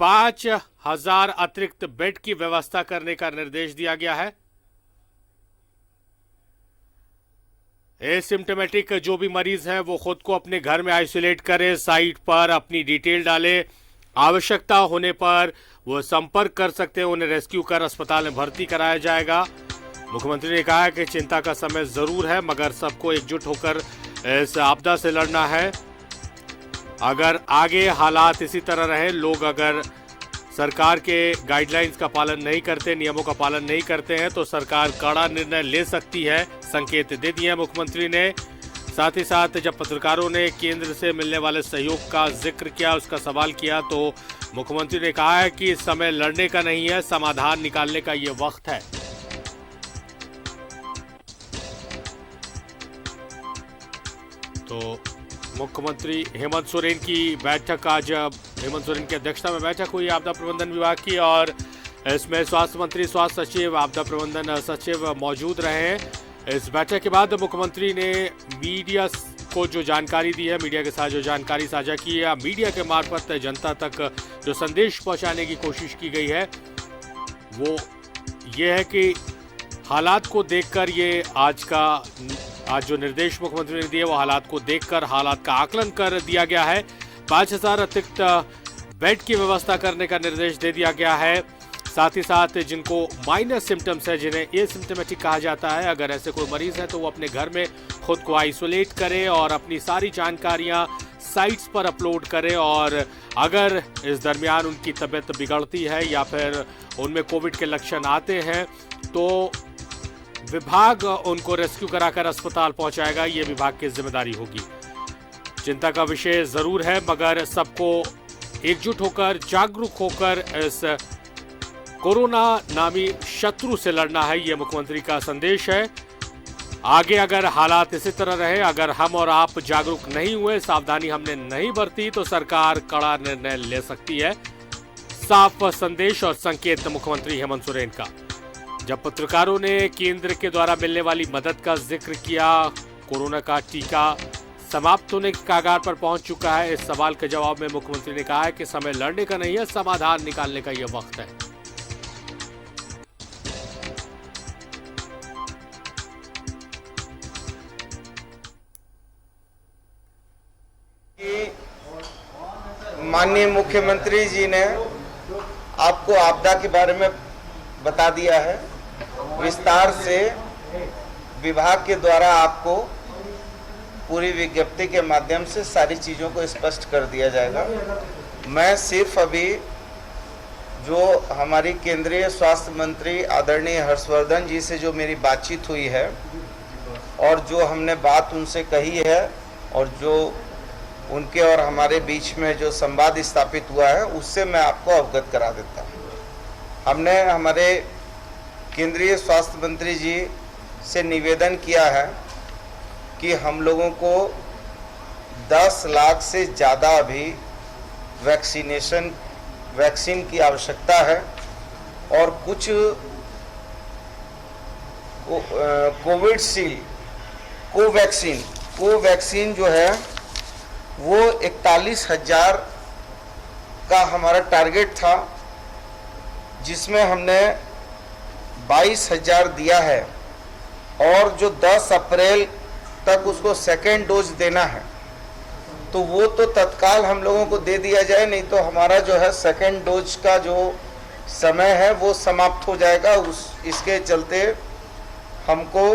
5,000 अतिरिक्त बेड की व्यवस्था करने का निर्देश दिया गया है। एसिम्टोमेटिक जो भी मरीज हैं वो खुद को अपने घर में आइसोलेट करें, साइट पर अपनी डिटेल डालें, आवश्यकता होने पर वो संपर्क कर सकते हैं, उन्हें रेस्क्यू कर अस्पताल में भर्ती कराया जाएगा। मुख्यमंत्री ने कहा है कि चिंता का समय जरूर है, मगर सबको एकजुट होकर इस आपदा से लड़ना है। अगर आगे हालात इसी तरह रहे, लोग अगर सरकार के गाइडलाइंस का पालन नहीं करते, नियमों का पालन नहीं करते हैं, तो सरकार कड़ा निर्णय ले सकती है, संकेत दे दिए मुख्यमंत्री ने। साथ ही साथ जब पत्रकारों ने केंद्र से मिलने वाले सहयोग का जिक्र किया, उसका सवाल किया, तो मुख्यमंत्री ने कहा है कि समय लड़ने का नहीं है, समाधान निकालने का ये वक्त है। तो मुख्यमंत्री हेमंत सोरेन की बैठक, आज हेमंत सोरेन की अध्यक्षता में बैठक हुई आपदा प्रबंधन विभाग की, और इसमें स्वास्थ्य मंत्री, स्वास्थ्य सचिव, आपदा प्रबंधन सचिव मौजूद रहे। इस बैठक के बाद मुख्यमंत्री ने मीडिया को जो जानकारी दी है, मीडिया के साथ जो जानकारी साझा की है, मीडिया के मार्फत जनता तक जो संदेश पहुंचाने की कोशिश की गई है, वो ये है कि हालात को देखकर ये आज जो निर्देश मुख्यमंत्री ने दिए वो हालात को देखकर, हालात का आकलन कर दिया गया है। 5,000 अतिरिक्त बेड की व्यवस्था करने का निर्देश दे दिया गया है। साथ ही साथ जिनको माइनर सिम्टम्स है, जिन्हें एसिम्टोमेटिक कहा जाता है, अगर ऐसे कोई मरीज है तो वो अपने घर में खुद को आइसोलेट करें और अपनी सारी जानकारियां साइट्स पर अपलोड करें, और अगर इस दरमियान उनकी तबीयत बिगड़ती है या फिर उनमें कोविड के लक्षण आते हैं तो विभाग उनको रेस्क्यू कराकर अस्पताल पहुंचाएगा। ये विभाग की जिम्मेदारी होगी। चिंता का विषय जरूर है, मगर सबको एकजुट होकर, जागरूक होकर इस कोरोना नामी शत्रु से लड़ना है, ये मुख्यमंत्री का संदेश है। आगे अगर हालात इसी तरह रहे, अगर हम और आप जागरूक नहीं हुए, सावधानी हमने नहीं बरती, तो सरकार कड़ा निर्णय ले सकती है। साफ संदेश और संकेत मुख्यमंत्री हेमंत सोरेन का। जब पत्रकारों ने केंद्र के द्वारा मिलने वाली मदद का जिक्र किया, कोरोना का टीका समाप्त होने के कगार पर पहुंच चुका है, इस सवाल के जवाब में मुख्यमंत्री ने कहा है कि समय लड़ने का नहीं है, समाधान निकालने का यह वक्त है। माननीय मुख्यमंत्री जी ने आपको आपदा के बारे में बता दिया है। विस्तार से विभाग के द्वारा आपको पूरी विज्ञप्ति के माध्यम से सारी चीज़ों को स्पष्ट कर दिया जाएगा। मैं सिर्फ अभी जो हमारी केंद्रीय स्वास्थ्य मंत्री आदरणीय हर्षवर्धन जी से जो मेरी बातचीत हुई है और जो हमने बात उनसे कही है और जो उनके और हमारे बीच में जो संवाद स्थापित हुआ है, उससे मैं आपको अवगत करा देता हूँ। हमने हमारे केंद्रीय स्वास्थ्य मंत्री जी से निवेदन किया है कि हम लोगों को 10 लाख से ज़्यादा अभी वैक्सीन की आवश्यकता है, और कुछ कोवैक्सीन जो है वो 41,000 का हमारा टारगेट था, जिसमें हमने 22,000 दिया है, और जो 10 अप्रैल तक उसको सेकेंड डोज देना है, तो वो तो तत्काल हम लोगों को दे दिया जाए, नहीं तो हमारा जो है सेकेंड डोज का जो समय है वो समाप्त हो जाएगा। इसके चलते हमको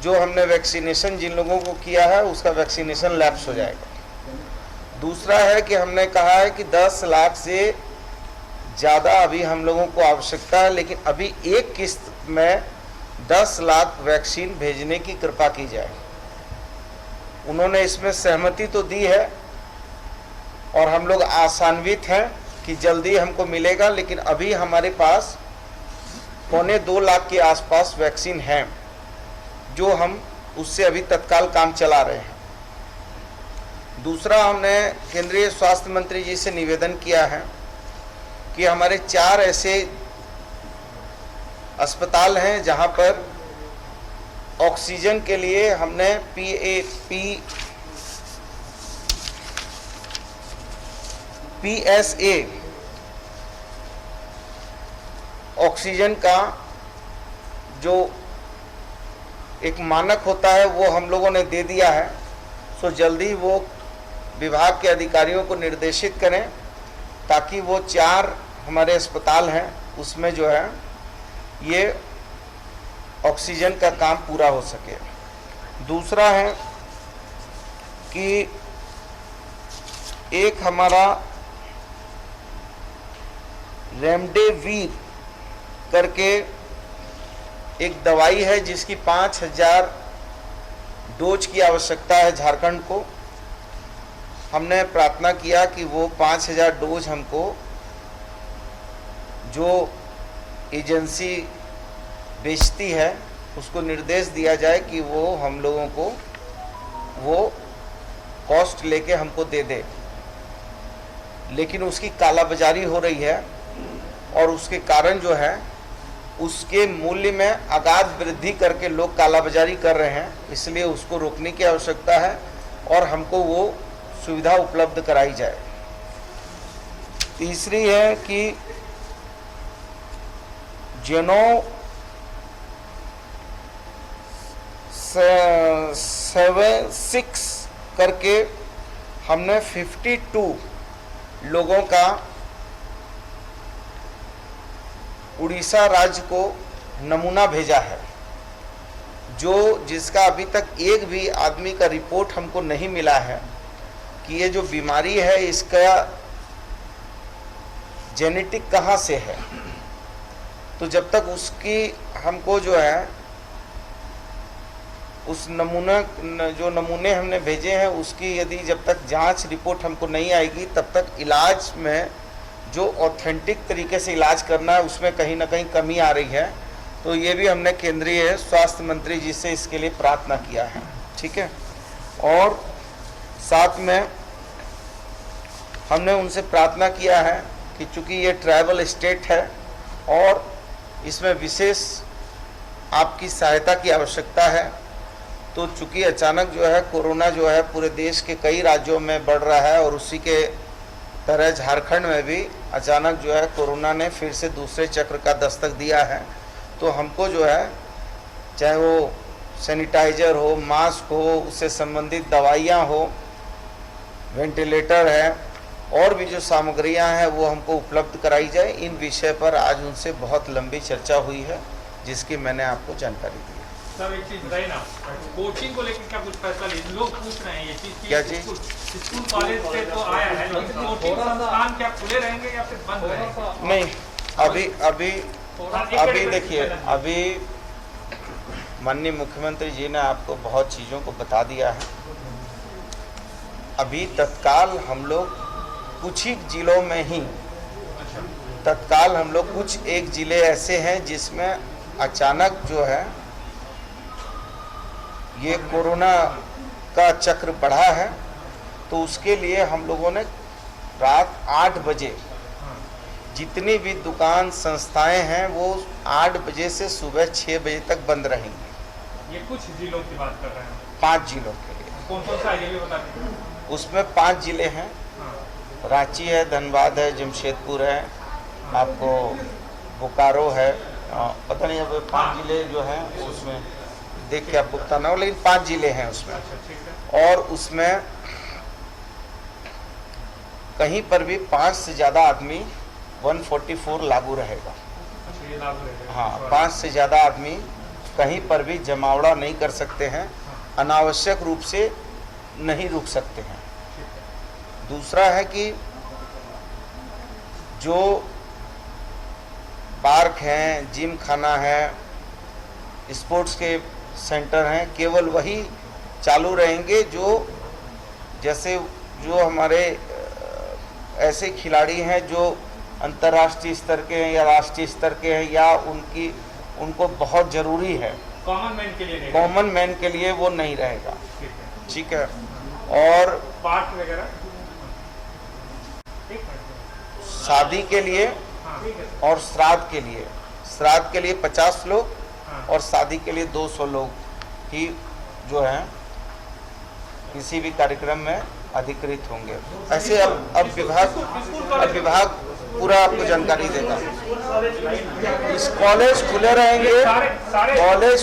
जो हमने वैक्सीनेशन जिन लोगों को किया है उसका वैक्सीनेशन लैप्स हो जाएगा। दूसरा है कि हमने कहा है कि 10 लाख से ज़्यादा अभी हम लोगों को आवश्यकता है, लेकिन अभी एक किस्त में 10 लाख वैक्सीन भेजने की कृपा की जाए। उन्होंने इसमें सहमति तो दी है और हम लोग आशान्वित हैं कि जल्दी हमको मिलेगा, लेकिन अभी हमारे पास 1.25 लाख के आसपास वैक्सीन हैं, जो हम उससे अभी तत्काल काम चला रहे हैं। दूसरा, हमने केंद्रीय स्वास्थ्य मंत्री जी से निवेदन किया है कि हमारे 4 ऐसे अस्पताल हैं जहां पर ऑक्सीजन के लिए हमने PSA ऑक्सीजन का जो एक मानक होता है वो हम लोगों ने दे दिया है। सो जल्दी वो विभाग के अधिकारियों को निर्देशित करें ताकि वो 4 हमारे अस्पताल हैं उसमें जो है ये ऑक्सीजन का काम पूरा हो सके। दूसरा है कि एक हमारा रेमडेसिविर करके एक दवाई है जिसकी 5000 डोज की आवश्यकता है झारखंड को। हमने प्रार्थना किया कि वो 5000 डोज हमको जो एजेंसी बेचती है उसको निर्देश दिया जाए कि वो हम लोगों को वो कॉस्ट लेके हमको दे दे, लेकिन उसकी कालाबाजारी हो रही है और उसके कारण जो है उसके मूल्य में अगाध वृद्धि करके लोग कालाबाजारी कर रहे हैं, इसलिए उसको रोकने की आवश्यकता है और हमको वो सुविधा उपलब्ध कराई जाए। तीसरी है कि जेनो 76 करके हमने 52 लोगों का उड़ीसा राज्य को नमूना भेजा है, जिसका अभी तक एक भी आदमी का रिपोर्ट हमको नहीं मिला है कि ये जो बीमारी है इसका जेनेटिक कहाँ से है। तो जब तक उसकी हमको जो है उस नमूने हमने भेजे हैं उसकी यदि जब तक जांच रिपोर्ट हमको नहीं आएगी तब तक इलाज में जो ऑथेंटिक तरीके से इलाज करना है उसमें कहीं ना कहीं कमी आ रही है। तो ये भी हमने केंद्रीय स्वास्थ्य मंत्री जी से इसके लिए प्रार्थना किया है, ठीक है। और साथ में हमने उनसे प्रार्थना किया है कि चूंकि ये ट्राइबल स्टेट है और इसमें विशेष आपकी सहायता की आवश्यकता है, तो चूंकि अचानक जो है कोरोना जो है पूरे देश के कई राज्यों में बढ़ रहा है और उसी के तरह झारखंड में भी अचानक जो है कोरोना ने फिर से दूसरे चक्र का दस्तक दिया है। तो हमको जो है चाहे वो सैनिटाइजर हो, मास्क हो, उससे संबंधित दवाइयाँ हो, वेंटिलेटर है और भी जो सामग्रियां हैं वो हमको उपलब्ध कराई जाए। इन विषय पर आज उनसे बहुत लंबी चर्चा हुई है जिसकी मैंने आपको जानकारी दी है। सर एक चीज बताइए ना, कोचिंग को लेकर क्या कुछ फैसला लिया? लोग पूछ रहे हैं ये चीज क्या चीज? स्कूल कॉलेज से तो आया है लेकिन कोचिंग संस्थान क्या खुले रहेंगे या फिर बंद रहेंगे? नहीं, अभी देखिए, अभी माननीय मुख्यमंत्री जी ने आपको बहुत चीज़ों को बता दिया है। अभी तत्काल हम लोग कुछ ही जिलों में ही कुछ एक जिले ऐसे हैं जिसमें अचानक जो है ये कोरोना का चक्र बढ़ा है, तो उसके लिए हम लोगों ने रात 8 बजे जितनी भी दुकान संस्थाएं हैं वो 8 बजे से सुबह 6 बजे तक बंद रहेंगी। ये कुछ जिलों की बात कर रहे हैं? 5 जिलों के लिए। कौन सा है ये भी बता दीजिए। उसमें 5 जिले हैं, रांची है, धनबाद है, जमशेदपुर है, आपको बोकारो है, पता नहीं अब 5 जिले जो हैं उसमें देख के आपको बताना हो, लेकिन 5 जिले हैं उसमें। और उसमें कहीं पर भी 5 से ज़्यादा आदमी 144 लागू रहेगा। हाँ, 5 से ज़्यादा आदमी कहीं पर भी जमावड़ा नहीं कर सकते हैं, अनावश्यक रूप से नहीं रुक सकते हैं। दूसरा है कि जो पार्क हैं, जिम खाना है, स्पोर्ट्स के सेंटर हैं, केवल वही चालू रहेंगे जो हमारे ऐसे खिलाड़ी हैं जो अंतर्राष्ट्रीय स्तर के हैं या राष्ट्रीय स्तर के हैं या उनको बहुत ज़रूरी है। कॉमन मैन के लिए नहीं, कॉमन मैन के लिए वो नहीं रहेगा, ठीक है। और पार्क वगैरह शादी के लिए और श्राद्ध के लिए 50 लोग और शादी के लिए 200 लोग ही जो हैं किसी भी कार्यक्रम में अधिकृत होंगे। ऐसे अब विभाग पूरा आपको जानकारी देगा। इस कॉलेज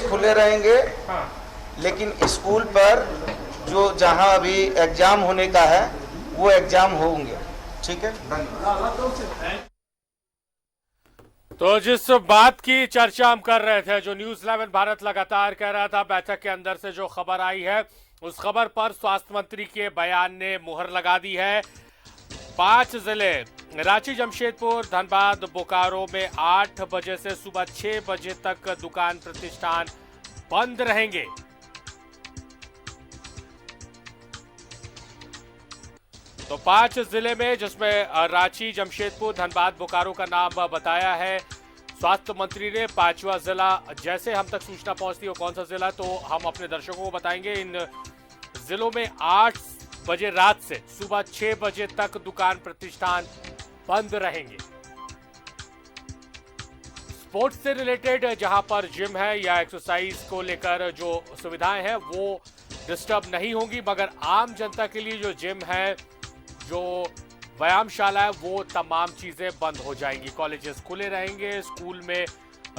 खुले रहेंगे हाँ। लेकिन स्कूल पर जो जहां अभी एग्जाम होने का है वो एग्जाम होंगे। ठीक है, धन्यवाद। तो जिस बात की चर्चा हम कर रहे थे, जो न्यूज़ 11 भारत लगातार कह रहा था, बैठक के अंदर से जो खबर आई है उस खबर पर स्वास्थ्य मंत्री के बयान ने मुहर लगा दी है। 5 जिले रांची, जमशेदपुर, धनबाद, बोकारो में 8 बजे से सुबह 6 बजे तक दुकान प्रतिष्ठान बंद रहेंगे। तो 5 जिले में, जिसमें रांची, जमशेदपुर, धनबाद, बोकारो का नाम बताया है स्वास्थ्य मंत्री ने। 5वां जिला जैसे हम तक सूचना पहुंचती है कौन सा जिला, तो हम अपने दर्शकों को बताएंगे। इन जिलों में 8 बजे रात से सुबह 6 बजे तक दुकान प्रतिष्ठान बंद रहेंगे। स्पोर्ट्स से रिलेटेड जहां पर जिम है या एक्सरसाइज को लेकर जो सुविधाएं हैं वो डिस्टर्ब नहीं होंगी, मगर आम जनता के लिए जो जिम है, जो व्यायामशाला है, वो तमाम चीजें बंद हो जाएंगी। कॉलेजेस खुले रहेंगे। स्कूल में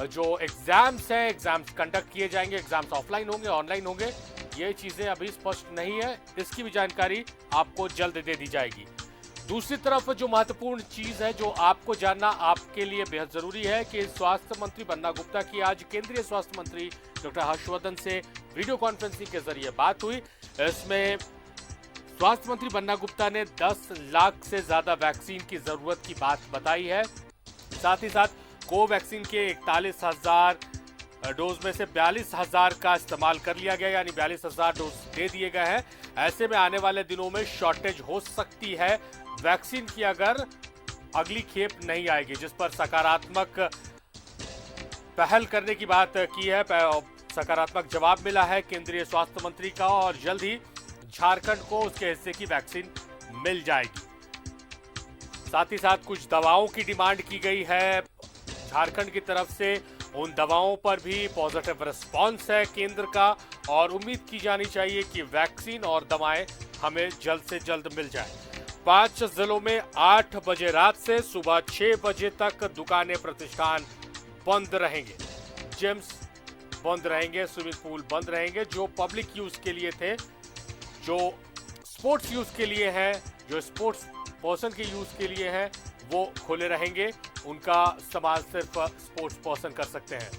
जो एग्जाम्स हैं, एग्जाम्स कंडक्ट किए जाएंगे। एग्जाम्स ऑफलाइन होंगे, ऑनलाइन होंगे, ये चीजें अभी स्पष्ट नहीं है। इसकी भी जानकारी आपको जल्द दे दी जाएगी। दूसरी तरफ जो महत्वपूर्ण चीज है, जो आपको जानना आपके लिए बेहद जरूरी है, कि स्वास्थ्य मंत्री बन्ना गुप्ता की आज केंद्रीय स्वास्थ्य मंत्री डॉक्टर हर्षवर्धन से वीडियो कॉन्फ्रेंसिंग के जरिए बात हुई। इसमें स्वास्थ्य मंत्री बन्ना गुप्ता ने 10 लाख से ज्यादा वैक्सीन की जरूरत की बात बताई है। साथ ही साथ कोवैक्सीन के 41,000 डोज में से 42,000 का इस्तेमाल कर लिया गया, यानी 42,000 डोज दे दिए गए हैं। ऐसे में आने वाले दिनों में शॉर्टेज हो सकती है वैक्सीन की, अगर अगली खेप नहीं आएगी, जिस पर सकारात्मक पहल करने की बात की है। सकारात्मक जवाब मिला है केंद्रीय स्वास्थ्य मंत्री का, और जल्द ही झारखंड को उसके हिस्से की वैक्सीन मिल जाएगी। साथ ही साथ कुछ दवाओं की डिमांड की गई है झारखंड की तरफ से। उन दवाओं पर भी पॉजिटिव रिस्पांस है केंद्र का, और उम्मीद की जानी चाहिए कि वैक्सीन और दवाएं हमें जल्द से जल्द मिल जाए। 5 जिलों में 8 बजे रात से सुबह 6 बजे तक दुकानें, प्रतिष्ठान बंद रहेंगे। जिम्स बंद रहेंगे, स्विमिंग पूल बंद रहेंगे, जो पब्लिक यूज के लिए थे, जो स्पोर्ट्स यूज के लिए हैं, जो स्पोर्ट्स पर्सन के यूज के लिए हैं, वो खुले रहेंगे। उनका इस्तेमाल सिर्फ स्पोर्ट्स पर्सन कर सकते हैं।